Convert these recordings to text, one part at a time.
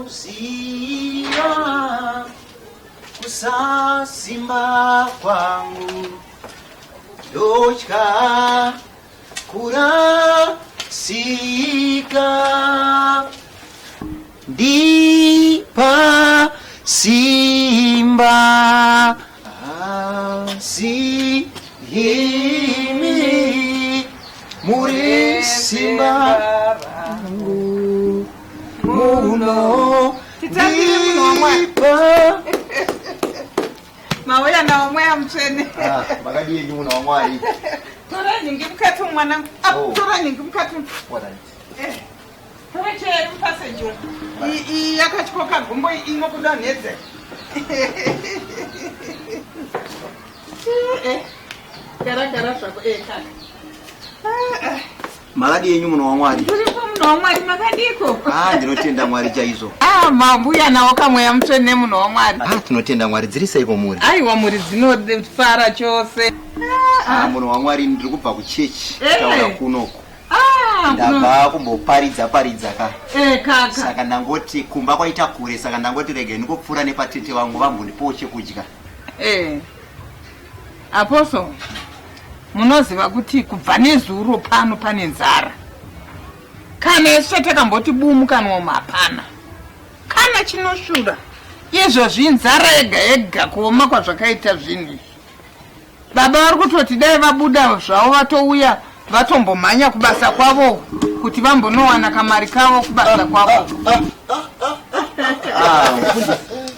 Ndinoziva kusasimba kwangu Dotya kurasika Dipa simba asi himi muri simba muno dipa mawaya na omwaya mchene magadi yenyu muno omwali tora nyingi mkatu mwana tora nyingi mkatu tora che mpase jo yakachikoka gombo ingokuda neze gara shako kaka magadi yenyu muno omwali turi ko muno omwali magadiko ndinotenda mwari chaizo mambuya nawo kamwe ya mchene muno omwali tinotenda mwari dziri seiko muri aiwa muri dzinofara chose muno wamwari ndiri kubva kuchechi taura kunoko ndabva kumboparidza kaka saka ndangoti kumba kwaita kure saka ndangoti rega ndikopfuura nepatete vangu vambondipowo chekudya aposo munoziva kuti kubva nezuro pano pane nzara kana ese takamboti bumu kanoma hapana kana chinoshura izvozvi nzara yega kuoma kwazvakaita zvinhu baba vari kutoti dai vabuda zvavo vatouya vatombomhanya kubasa kwavo kuti vambonowana kamari kavo kubasa kwavo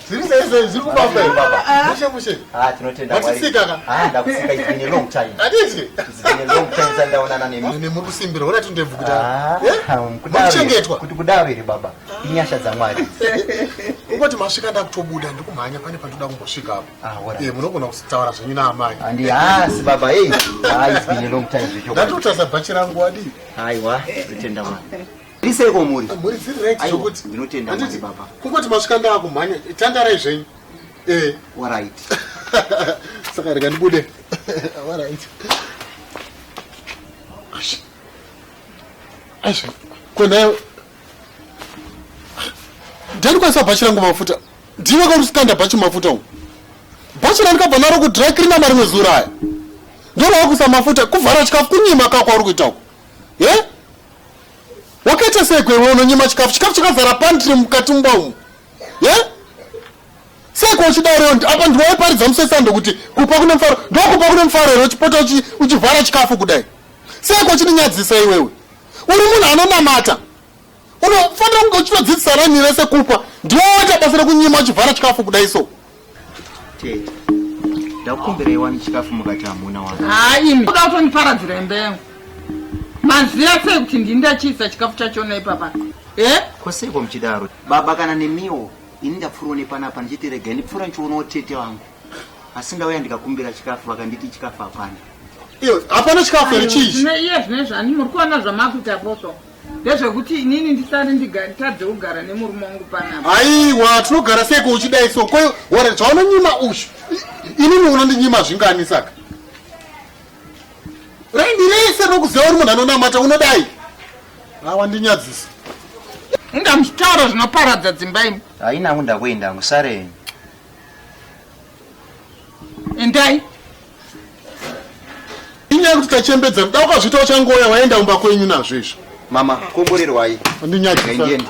Ziri kubamba baba. Mushe. Tinotenda mwari. Ndakusika it's been a long time. Aditi. It's been a long time sandaonana nemi. Ni muri kusimbira wona tindevhukuta. Kuchengetwa. Kuti kudaviri baba. Inyasha za mwari. Ungoti masvika ndakutobuda ndikumhanya pane pandoda kumbosvika apo. Munogona kusitaura zvenyu naamai. Andi si baba it's been a long time zvicho. Ndatotasa bhachi rangu wadi. Aiwa, tinotenda mwari. Riseko muri. Muri ziri right zokuti ndinotenda mwari baba. Kungoti masvika ndakumhanya tandarai zvenyu. All right. Saka rega ndibude. All right. Aisha. Kwenda ndikwanisa bhachi rangu mafuta. Ndiwe karusikanda bhachi mafuta umu. Bhachi randikabva naro kudry cleaner marimwe zura aya. Ndorwa kuisa mafuta kuvhara chikafu kunyima kako ari kuita uku. Wakaita sei kwewe unonyima chikafu chakazara pantry mukati mumba umu. Sei kwa uchidaro apa ndiwaiparidza musesando kuti kupa kune mfaro ndokupa kune mfaro rochipota uchivhara chikafu kudai. Sei kwa chininyadzisa iwewe. Uri munhu anonamata. Unofanira kunge uchitodzidzisa rani rese kupa ndiwo waita basa rekunyima uchivhara chikafu kudai so. Tete. Ndakumbirei wani chikafu mukati hamuna wani. Imi kuda kutoniparadzira imbengu. Maziya sei kuti ndindachiisa chikafu chachona ipapa. Kwaseko muchidaro. Baba kana nemiwo ini ndapfuura nepanapa ndichiti rega ndipfuura ndichionawo tete wangu. Asi ndauya ndikakumbira chikafu vakanditi chikafu hapana. Iyo hapana chikafu richichi. Zvine zvani muri kuona zvamakuita poso. Ndezvekuti inini ndisari ndigari kugara nemurume wangu panapa. Aiwa tinogara sei kuchidai so kwe wara chaunonyima ushu. Inini unondinyima zvingani saka. Rendirese nokuziva uri munhu anonamata unodai. Wandinyadzisa. Inga muchitauro zvinoparadza dzimba imi. Haina kunda kuenda musare. Endai. Inyaya kuti tachembedza muda wakazvitawo changoya waenda umba kwenyu nazvo izvo. Mama, komborerwai. Ndinyadzisa. Ngaindieni.